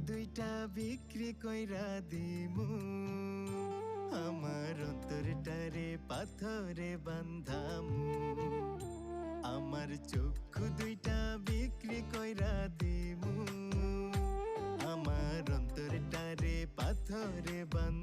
দুইটা বিক্রি কইরা দিমু আমার অন্তরটারে পাথরে বান্ধামু আমার চক্ষু দুইটা বিক্রি কইরা দিমু আমার অন্তরটারে পাথরে বান্ধামু